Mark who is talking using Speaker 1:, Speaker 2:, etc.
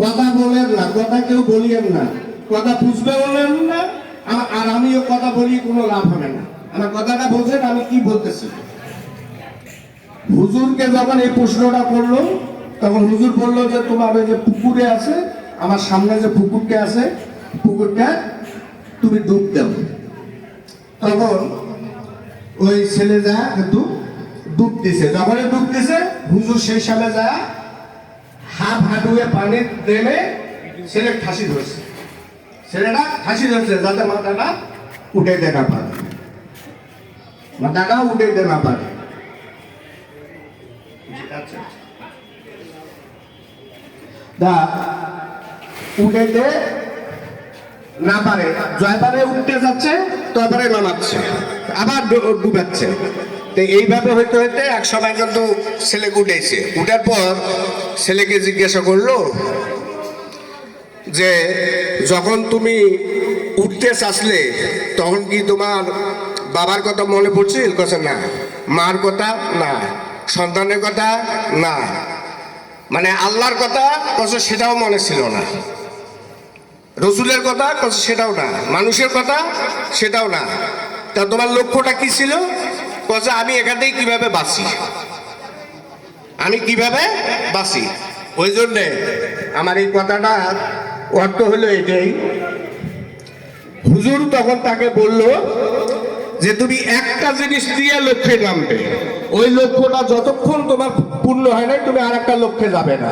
Speaker 1: কথা বলেন না, কথা কেউ বলিয়েন না, কথা বুঝবে বলেন না। আর আমিও কথা বলি, কোনো লাভ হবে না। আমার কথাটা বলছেন, আমি কি বলতেছি। হুজুরকে যখন এই প্রশ্নটা করলো, তখন হুজুর বললো যে তোমার ওই যে পুকুরে আছে, আমার সামনে যে পুকুরটা আছে, পুকুরটা তুমি ডুব দাও। তখন ওই ছেলে যা কিন্তু ডুব দিছে। যখন ডুব দিছে, হুজুর সেই সামনে যা হাফ হাঁটুয়ে পানি দেবে, ছেলে ফাঁসি ধরছে। ছেলেটা ফাঁসি ধরছে যাতে মাথাটা উঠে দে না পারে, মাথাটা উঠে দে না পারে। উঠেতে না পারে, জয়বারে উঠতে যাচ্ছে, তরবারে নামাচ্ছে, আবার ডুবাচ্ছে। তো এইভাবে হইতে হইতে এক সময় কিন্তু ছেলেকে উঠেছে। উঠার পর ছেলেকে জিজ্ঞাসা করলো যে যখন তুমি উঠতে চাচ্ছিলে তখন কি তোমার বাবার কথা মনে পড়ছিল? কথা না, মার কথা না, সন্তানের কথা না, মানে আল্লাহর কথা কথা সেটাও মনে ছিল না, রসুলের কথা কথা সেটাও না, মানুষের কথা সেটাও না। তা তোমার লক্ষ্যটা কি ছিল? কথা আমি এখান থেকে কিভাবে বাঁচি, আমি কিভাবে বাঁচি। ওই জন্যে আমার এই কথাটা অর্থ হলো এটাই। হুজুর তখন তাকে বলল যে তুমি একটা জিনিস দিয়ে লক্ষ্যে নামবে, ওই লক্ষ্যটা যতক্ষণ তোমার পূর্ণ হয় না, তুমি আর একটা লক্ষ্যে যাবে না।